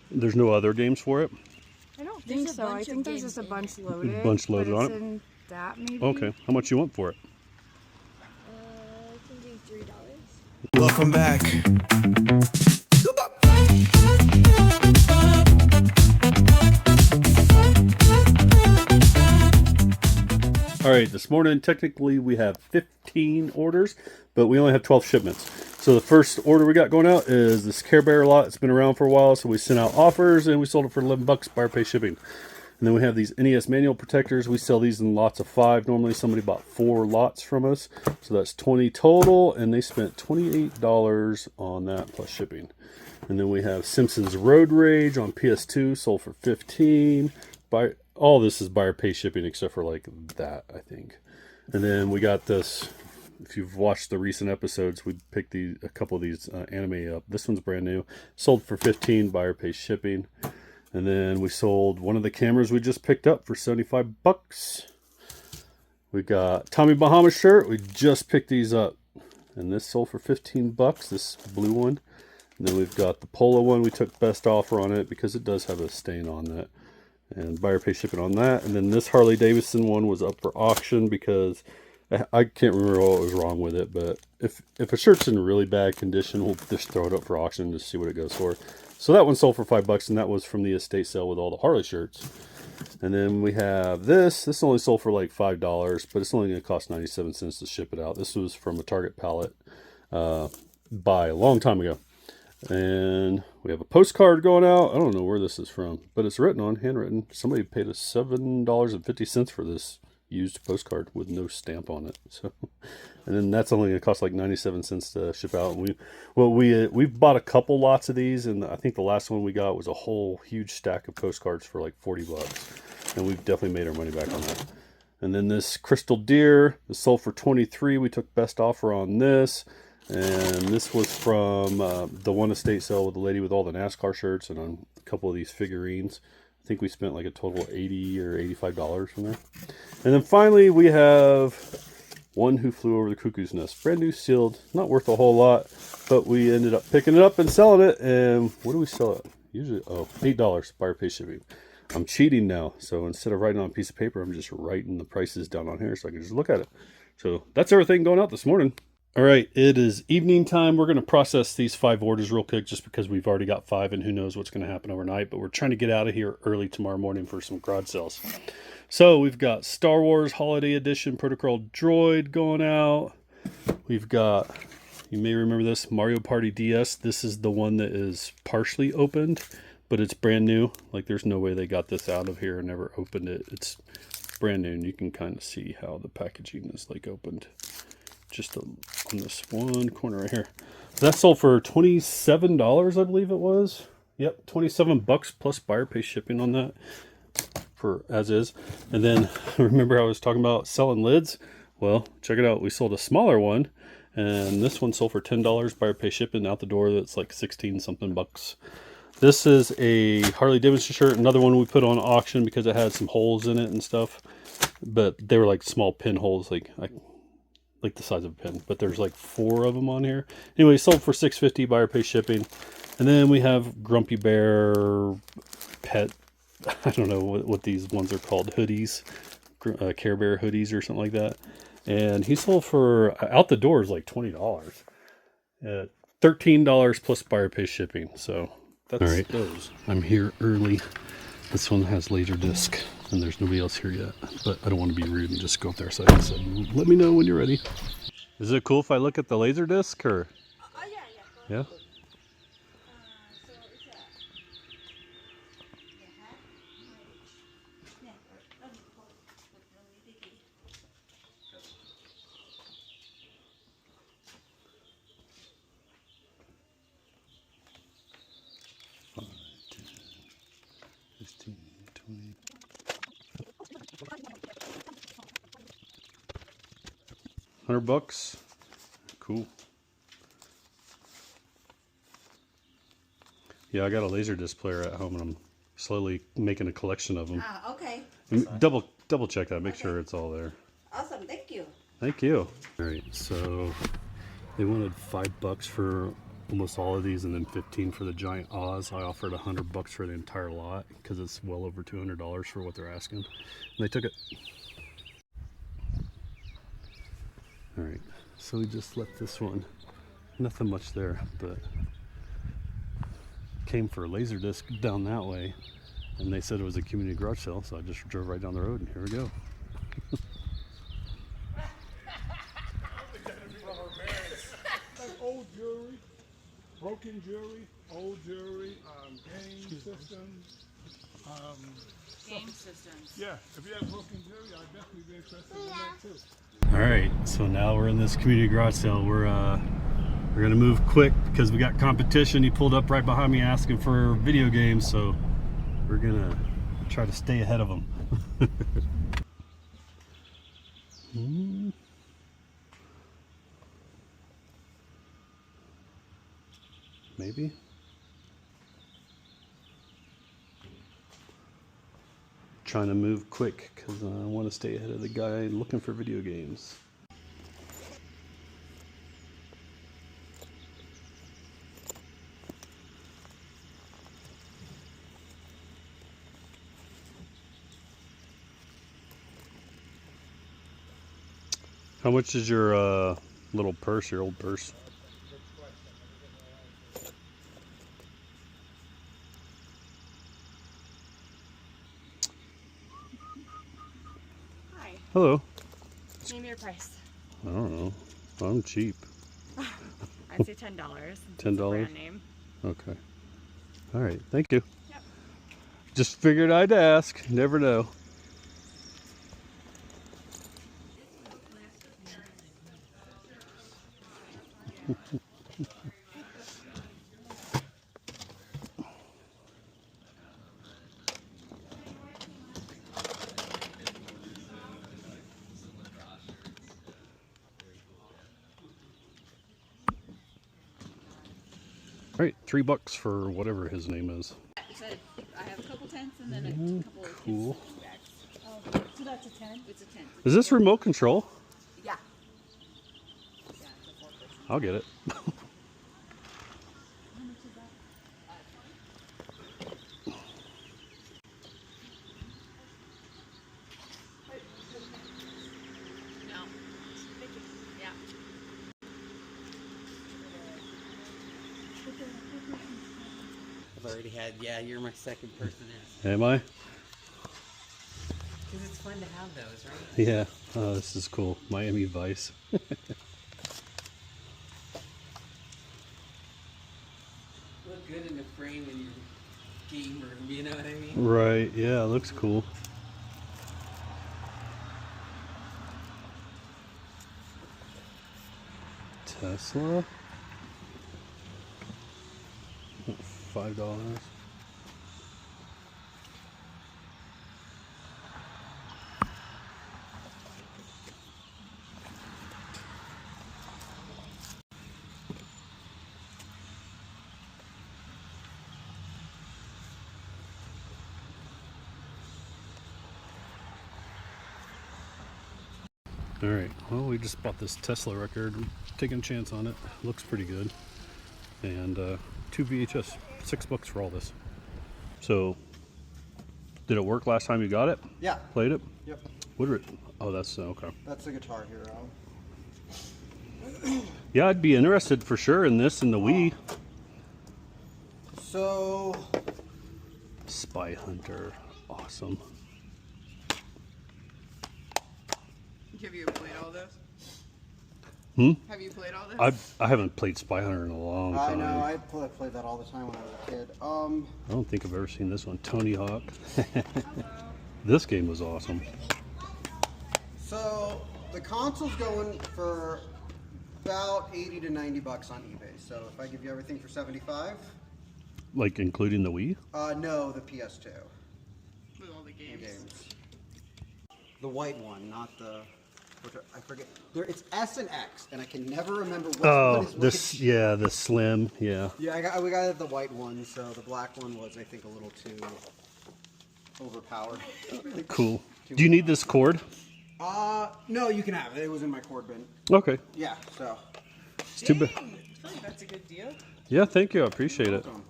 There's no other games for it? I don't think so. I think there's just a bunch loaded. A bunch loaded on it? In that maybe. Okay. How much you want for it? I can do $3. Welcome back. All right, this morning, technically we have 15 orders, but we only have 12 shipments. So the first order we got going out is this Care Bear lot. It's been around for a while, so we sent out offers and we sold it for $11 buyer pay shipping. And then we have these NES manual protectors. We sell these in lots of 5. Normally somebody bought 4 lots from us. So that's 20 total, and they spent $28 on that plus shipping. And then we have Simpsons Road Rage on PS2, sold for $15. All this is buyer pay shipping except for like that, I think. And then we got this. If you've watched the recent episodes, we picked a couple of these anime up. This one's brand new, sold for $15, buyer pay shipping. And then we sold one of the cameras we just picked up for $75. We got Tommy Bahama shirt. We just picked these up, and this sold for $15. This blue one. And then we've got the polo one. We took best offer on it because it does have a stain on that. And buyer pay shipping on that. And then this Harley Davidson one was up for auction because I can't remember what was wrong with it. But if a shirt's in really bad condition, we'll just throw it up for auction to see what it goes for. So that one sold for $5, and that was from the estate sale with all the Harley shirts. And then we have this. This only sold for like $5, but it's only going to cost 97 cents to ship it out. This was from a Target pallet buy a long time ago. And we have a postcard going out. I don't know where this is from, but it's written on, handwritten. Somebody paid us $7.50 for this used postcard with no stamp on it. So, and then that's only going to cost like 97 cents to ship out. And we've bought a couple lots of these, and I think the last one we got was a whole huge stack of postcards for like $40, and we've definitely made our money back on that. And then this Crystal Deer, this sold for $23. We took best offer on this. And this was from the one estate sale with the lady with all the NASCAR shirts and on a couple of these figurines. I think we spent like a total of $80 or $85 from there. And then finally we have One Who Flew Over the Cuckoo's Nest. Brand new, sealed, not worth a whole lot, but we ended up picking it up and selling it. And what do we sell it? Usually, $8 buyer pay shipping. I'm cheating now, so instead of writing on a piece of paper, I'm just writing the prices down on here so I can just look at it. So that's everything going out this morning. All right, it is evening time. We're going to process these 5 orders real quick just because we've already got 5 and who knows what's going to happen overnight. But we're trying to get out of here early tomorrow morning for some garage sales. So we've got Star Wars Holiday Edition Protocol Droid going out. We've got, you may remember this, Mario Party DS. This is the one that is partially opened, but it's brand new. Like there's no way they got this out of here and never opened it. It's brand new, and you can kind of see how the packaging is like opened. Just on this one corner right here. That sold for $27, I believe it was. Yep, $27 plus buyer pay shipping on that for as is. And then remember I was talking about selling lids? Well, check it out. We sold a smaller one, and this one sold for $10 buyer pay shipping out the door. That's like 16 something bucks. This is a Harley Davidson shirt, another one we put on auction because it had some holes in it and stuff. But they were like small pinholes, like the size of a pin, but there's like 4 of them on here. Anyway, sold for $6.50 buyer pay shipping. And then we have Grumpy Bear pet, I don't know what these ones are called, hoodies, Care Bear hoodies or something like that. And he sold for out the door is like $20, $13 plus buyer pay shipping. So that's all right. Those. I'm here early. This one has laser disc, and there's nobody else here yet, but I don't want to be rude and just go up there. So I said, let me know when you're ready. Is it cool if I look at the laser disc, or? Yeah. $100. Cool. Yeah, I got a laser disc player at home, and I'm slowly making a collection of them. Ah, okay. Double check that, make sure it's all there. Awesome, thank you. Thank you. All right, so they wanted $5 for almost all of these, and then 15 for the giant Oz. I offered $100 for the entire lot because it's well over $200 for what they're asking, and they took it. All right, so we just left this one. Nothing much there, but came for a laser disc down that way, and they said it was a community garage sale, so I just drove right down the road, and here we go. Old jewelry, broken jewelry, old jewelry, game systems. Game systems. Yeah, if you have broken jewelry, I'd definitely be interested in that too. All right, so now we're in this community garage sale. We're gonna move quick because we got competition. He pulled up right behind me asking for video games, so we're gonna try to stay ahead of him. Maybe. Trying to move quick because I want to stay ahead of the guy looking for video games. How much is your little purse, your old purse? Hi. Hello. Name your price. I don't know. I'm cheap. I'd say $10. $10? Brand name. Okay. All right. Thank you. Yep. Just figured I'd ask. Never know. All right, $3 for whatever his name is. I have a couple tents and then a couple of Cool. bags. Oh, so that's a 10? It's a tent. Is this remote control? Yeah. Yeah, it's a 4-person. I'll get it. How much is that? No. Yeah. I've already had, yeah, you're my second person Am I? because it's fun to have those, right? Yeah. Oh, this is cool. Miami Vice. Look good in the frame in your game room, you know what I mean? Right. Yeah, it looks cool. Tesla. $5. All right, well, we just bought this Tesla record. We're taking a chance on it. Looks pretty good. And 2 VHS, $6 for all this. So, did it work last time you got it? Yeah. Played it? Yep. What did it? Oh, that's okay. That's the Guitar Hero. Yeah, I'd be interested for sure in this and the Wii. So, Spy Hunter, awesome. Have you played all this? Have you played all this? I haven't played Spy Hunter in a long I time. know, I played that all the time when I was a kid. I don't think I've ever seen this one. Tony Hawk. This game was awesome. So, the console's going for about 80 to 90 bucks on eBay. So, if I give you everything for 75, Like including the Wii? no, the PS2 With all the games. games. The white one, not the, I forget. It's S and X, and I can never remember which one Oh, is this, which. yeah, the Slim, yeah. Yeah, we got the white one, so the black one was, I think, a little too overpowered. Cool. Do you need this cord? No, you can have it. It was in my cord bin. Okay. Yeah, so. It's too bad. I feel like that's a good deal. Yeah, thank you. I appreciate it. Welcome.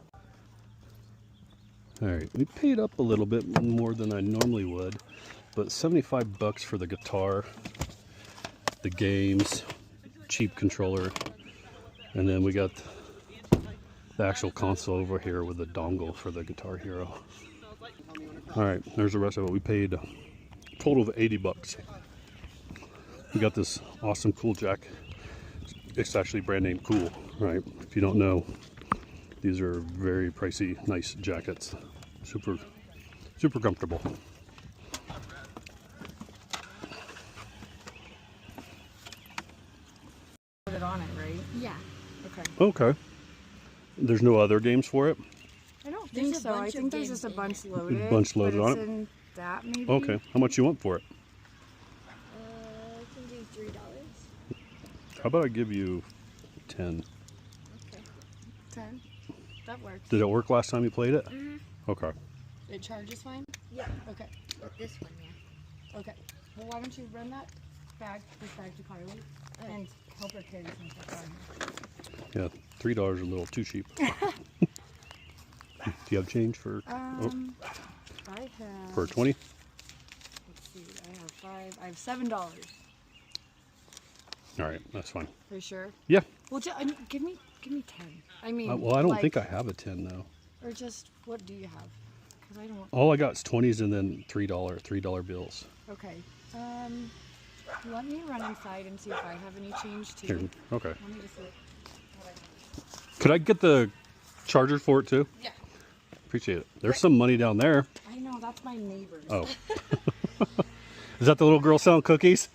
All right, we paid up a little bit more than I normally would, but $75 for the guitar, the games, cheap controller, and then we got the actual console over here with the dongle for the Guitar Hero. All right, there's the rest of it. We paid a total of $80. We got this awesome cool jack. It's actually brand name Cool, right? If you don't know, these are very pricey, nice jackets. Super comfortable. Put it on it, right? Yeah. Okay. Okay. There's no other games for it? I don't There's think a so. I bunch think of there's games just a in bunch it. loaded. Bunch loaded but on it's it? in that maybe. Okay. How much you want for it? I can do $3. How about I give you 10? Okay. 10. That works. Did it work last time you played it? Okay. It charges fine? Yeah. Okay. But this one, yeah. Okay. Well, why don't you run this bag to Carly and help her carry some stuff on. Yeah, $3 a little too cheap. Do you have change for I have. for 20? Let's see. I have 5. I have $7. All right, that's fine. Are you sure? Yeah. Well, give me 10. I mean. Well, I don't like, think I have a 10 though. Or just what do you have? Because I don't. All I got is 20s and then $3 bills. Okay. Let me run inside and see if I have any change too. Here, okay. Let me just look what I have. Could I get the charger for it too? Yeah. Appreciate it. There's some money down there. I know that's my neighbor's. Oh. Is that the little girl selling cookies?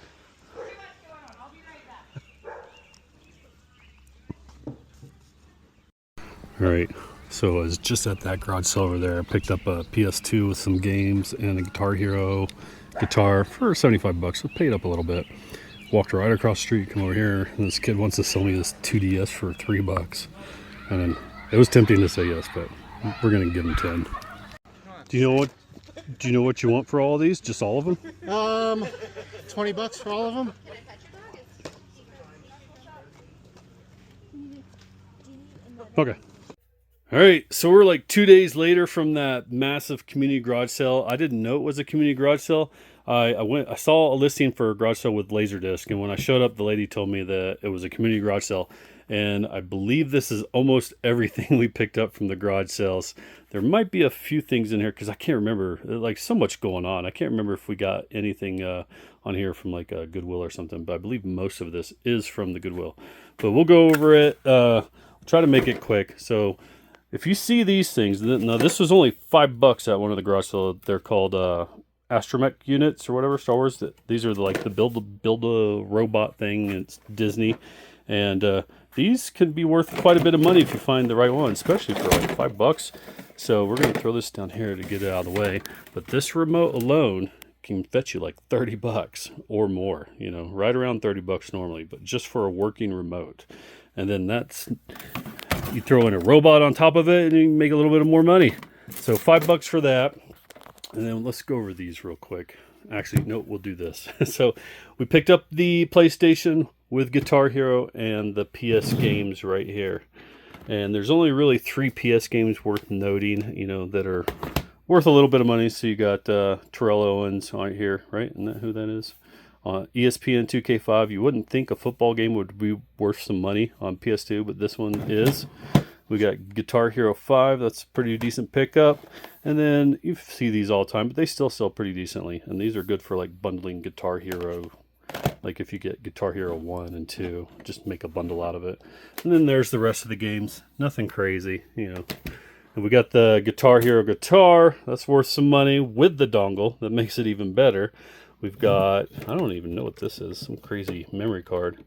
I'll be right back. All right. So I was just at that garage sale over there. I picked up a PS2 with some games and a Guitar Hero guitar for $75. I paid up a little bit. Walked right across the street, come over here, and this kid wants to sell me this 2DS for $3. And then it was tempting to say yes, but we're gonna give him 10. Do you know what you want for all of these? Just all of them? $20 for all of them. Okay. All right, so we're like 2 days later from that massive community garage sale. I didn't know it was a community garage sale. I saw a listing for a garage sale with Laserdisc, and when I showed up, the lady told me that it was a community garage sale. And I believe this is almost everything we picked up from the garage sales. There might be a few things in here because I can't remember. Like so much going on. I can't remember if we got anything on here from like a Goodwill or something. But I believe most of this is from the Goodwill. But we'll go over it. Try to make it quick. So if you see these things, now this was only $5 at one of the garage sales. They're called astromech units or whatever, Star Wars. These are like the build a robot thing. It's Disney, and these can be worth quite a bit of money if you find the right one, especially for like $5. So we're gonna throw this down here to get it out of the way. But this remote alone can fetch you like $30 or more. You know, right around $30 normally, but just for a working remote. And then you throw in a robot on top of it and you can make a little bit of more money. So $5 for that. And then let's go over these real quick. Actually, no, we'll do this. So we picked up the PlayStation with Guitar Hero and the PS games right here. And there's only really 3 PS games worth noting, you know, that are worth a little bit of money. So you got Terrell Owens right here, right? Isn't that who that is? ESPN 2K5. You wouldn't think a football game would be worth some money on PS2, but this one is. We got Guitar Hero 5. That's a pretty decent pickup. And then you see these all the time, but they still sell pretty decently. And these are good for like bundling Guitar Hero. Like if you get Guitar Hero 1 and 2, just make a bundle out of it. And then there's the rest of the games. Nothing crazy, you know. And we got the Guitar Hero guitar. That's worth some money with the dongle. That makes it even better. We've got, I don't even know what this is. Some crazy memory card.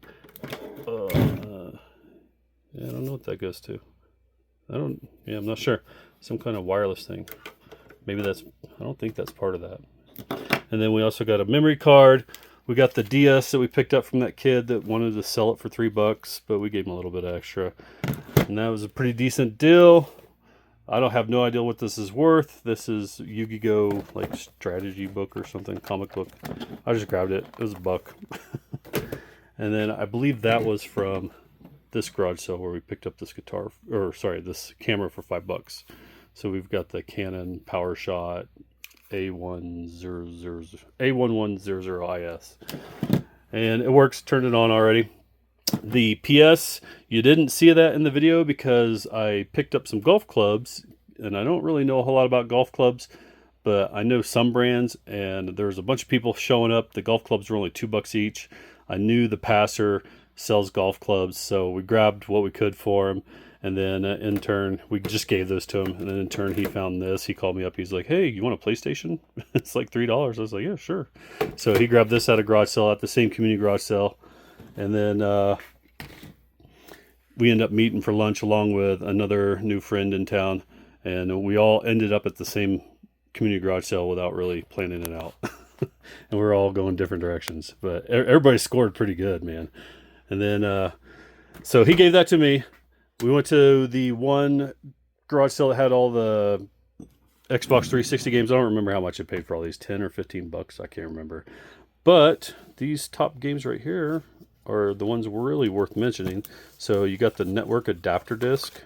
Yeah, I don't know what that goes to. I'm not sure. Some kind of wireless thing. Maybe I don't think that's part of that. And then we also got a memory card. We got the DS that we picked up from that kid that wanted to sell it for $3, but we gave him a little bit extra. And that was a pretty decent deal. I don't have no idea what this is worth. This is Yu-Gi-Oh! Like strategy book or something, comic book. I just grabbed it. It was $1. And then I believe that was from this garage sale where we picked up this this camera for $5. So we've got the Canon PowerShot A1100IS, and it works. Turned it on already. The PS, you didn't see that in the video because I picked up some golf clubs, and I don't really know a whole lot about golf clubs, but I know some brands, and there's a bunch of people showing up. The golf clubs were only $2 each. I knew the passer sells golf clubs, so we grabbed what we could for him. And then in turn, we just gave those to him. And then in turn, he found this. He called me up. He's like, hey, you want a PlayStation? It's like $3. I was like, yeah, sure. So he grabbed this at a garage sale, at the same community garage sale. And then we ended up meeting for lunch along with another new friend in town. And we all ended up at the same community garage sale without really planning it out. And we're all going different directions. But everybody scored pretty good, man. And then, so he gave that to me. We went to the one garage sale that had all the Xbox 360 games. I don't remember how much I paid for all these, 10 or 15 bucks. I can't remember. But these top games right here are the ones really worth mentioning. So you got the network adapter disc,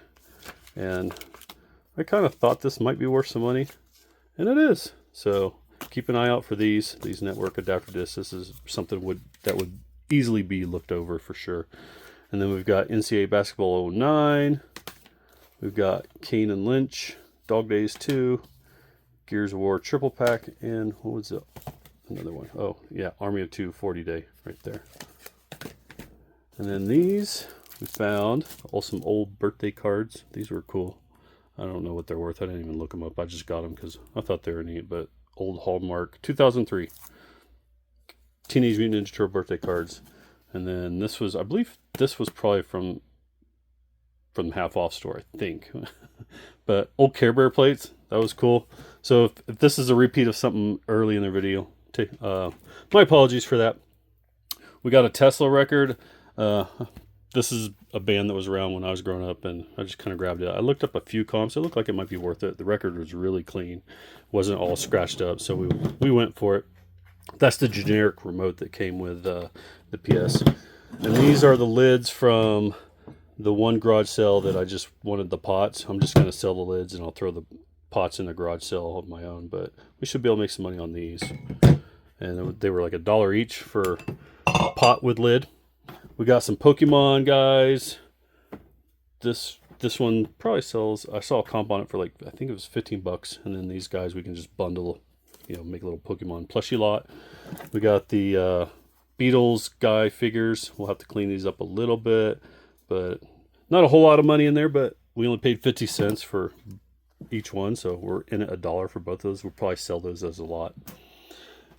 and I kind of thought this might be worth some money, and it is. So keep an eye out for these network adapter discs. This is something that would easily be looked over for sure. And then we've got NCAA Basketball 09. We've got Kane and Lynch, Dog Days 2, Gears of War Triple Pack, and what was it? Another one. Oh, yeah, Army of Two 40 Day right there. And then these, we found some old birthday cards. These were cool. I don't know what they're worth. I didn't even look them up. I just got them because I thought they were neat. But old Hallmark 2003 Teenage Mutant Ninja Turtle birthday cards. And then this was, I believe this was probably from the half off store, I think. But old Care Bear plates, that was cool. So if this is a repeat of something early in the video, my apologies for that. We got a Tesla record. This is a band that was around when I was growing up, and I just kind of grabbed it. I looked up a few comps. It looked like it might be worth it. The record was really clean. Wasn't all scratched up, so we went for it. That's the generic remote that came with the PS. And these are the lids from the one garage sale that I just wanted the pots. I'm just going to sell the lids, and I'll throw the pots in a garage sale of my own. But we should be able to make some money on these. And they were like $1 each for a pot with lid. We got some Pokemon, guys. This one probably sells. I saw a comp on it for like, I think it was $15. And then these guys we can just bundle, make a little Pokemon plushie lot. We got the Beatles guy figures. We'll have to clean these up a little bit, but not a whole lot of money in there. But we only paid 50 cents for each one, so we're in at $1 for both of those. We'll probably sell those as a lot.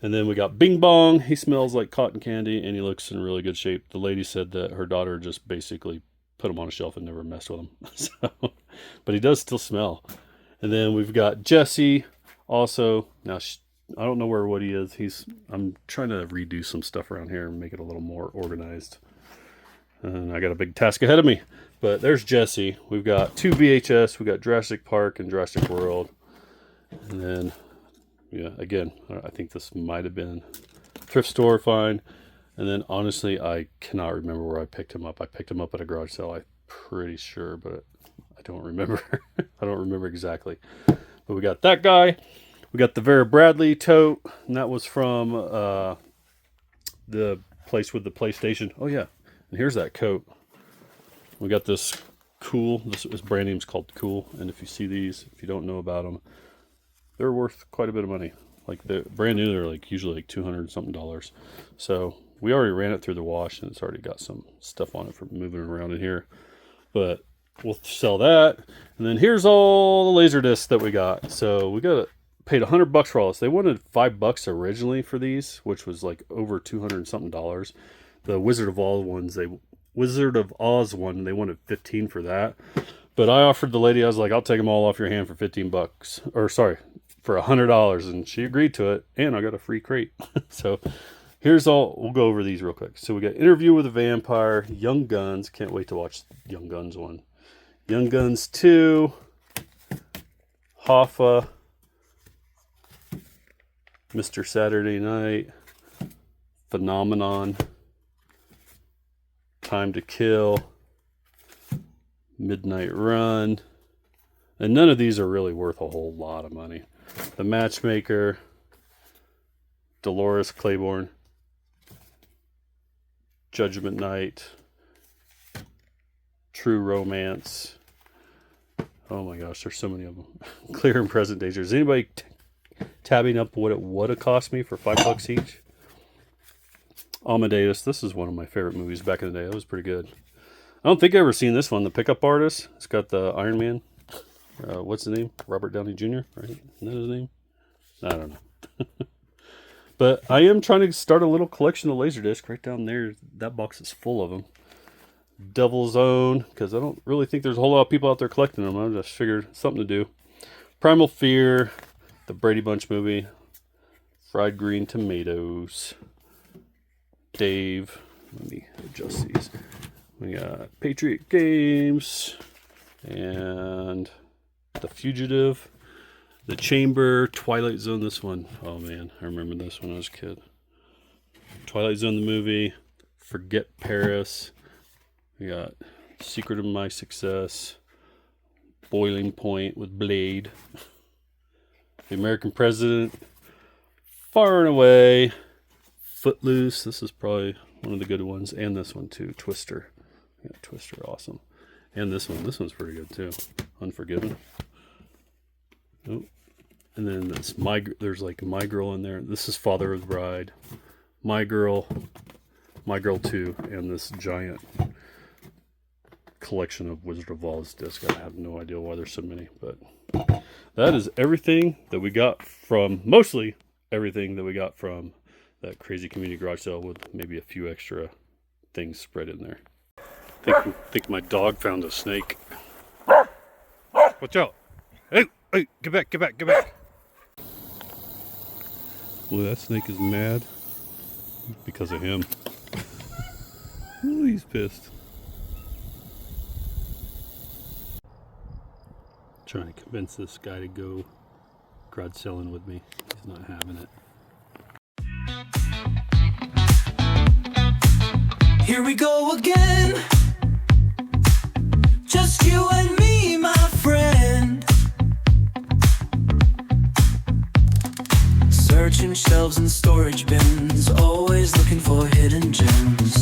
And then we got Bing Bong. He smells like cotton candy, and he looks in really good shape. The lady said that her daughter just basically put him on a shelf and never messed with him. But he does still smell. And then we've got Jesse. Also, now I don't know where Woody is. I'm trying to redo some stuff around here and make it a little more organized. And I got a big task ahead of me. But there's Jesse. We've got 2 VHS. We got Jurassic Park and Jurassic World. And then, yeah, again, I think this might have been thrift store find. And then honestly, I cannot remember where I picked him up. I picked him up at a garage sale, I'm pretty sure, but I don't remember. I don't remember exactly. But we got that guy. We got the Vera Bradley tote, and that was from the place with the PlayStation. Oh yeah, and here's that coat. We got this Cool. This brand name's called Cool, and if you see these, if you don't know about them, they're worth quite a bit of money. Like the brand new, they're like usually like $200 something. So we already ran it through the wash, and it's already got some stuff on it for moving around in here. But we'll sell that. And then here's all the laser discs that we got. So we paid $100 for all this. They wanted $5 originally for these, which was like over $200 something. The Wizard of Oz one, they wanted 15 for that. But I offered the lady, I was like, I'll take them all off your hand for $15, or sorry, for $100, and she agreed to it, and I got a free crate. So here's all. We'll go over these real quick. So we got Interview with a Vampire, Young Guns. Can't wait to watch Young Guns 1. Young Guns 2, Hoffa, Mr. Saturday Night, Phenomenon, Time to Kill, Midnight Run. And none of these are really worth a whole lot of money. The Matchmaker, Dolores Claiborne, Judgment Night, True Romance. Oh my gosh, there's so many of them. Clear and Present Danger. Is anybody tabbing up what it would have cost me for $5 each? Amadeus. This is one of my favorite movies back in the day. That was pretty good. I don't think I've ever seen this one. The Pickup Artist. It's got the Iron Man. What's his name? Robert Downey Jr., right? Isn't that his name? I don't know. But I am trying to start a little collection of Laserdisc right down there. That box is full of them. Devil's Own, because I don't really think there's a whole lot of people out there collecting them. I just figured something to do. Primal Fear, the Brady Bunch movie, Fried Green Tomatoes, Dave. Let me adjust these. We got Patriot Games and The Fugitive, The Chamber, Twilight Zone. This one, oh man, I remember this when I was a kid. Twilight Zone the movie, Forget Paris. We got Secret of My Success, Boiling Point with Blade, The American President, Far and Away, Footloose. This is probably one of the good ones, and this one too, Twister. Yeah, Twister, awesome. And this one. This one's pretty good too. Unforgiven. Oh, and then this there's like My Girl in there. This is Father of the Bride, My Girl 2, and this giant collection of Wizard of Oz discs. I have no idea why there's so many, but that is everything that we got from, mostly everything that we got from that crazy community garage sale, with maybe a few extra things spread in there. I think my dog found a snake. Watch out. Hey, hey, get back, get back, get back. Well, that snake is mad because of him. Ooh, he's pissed. Trying to convince this guy to go garage selling with me. He's not having it. Here we go again. Just you and me, my friend. Searching shelves and storage bins, always looking for hidden gems.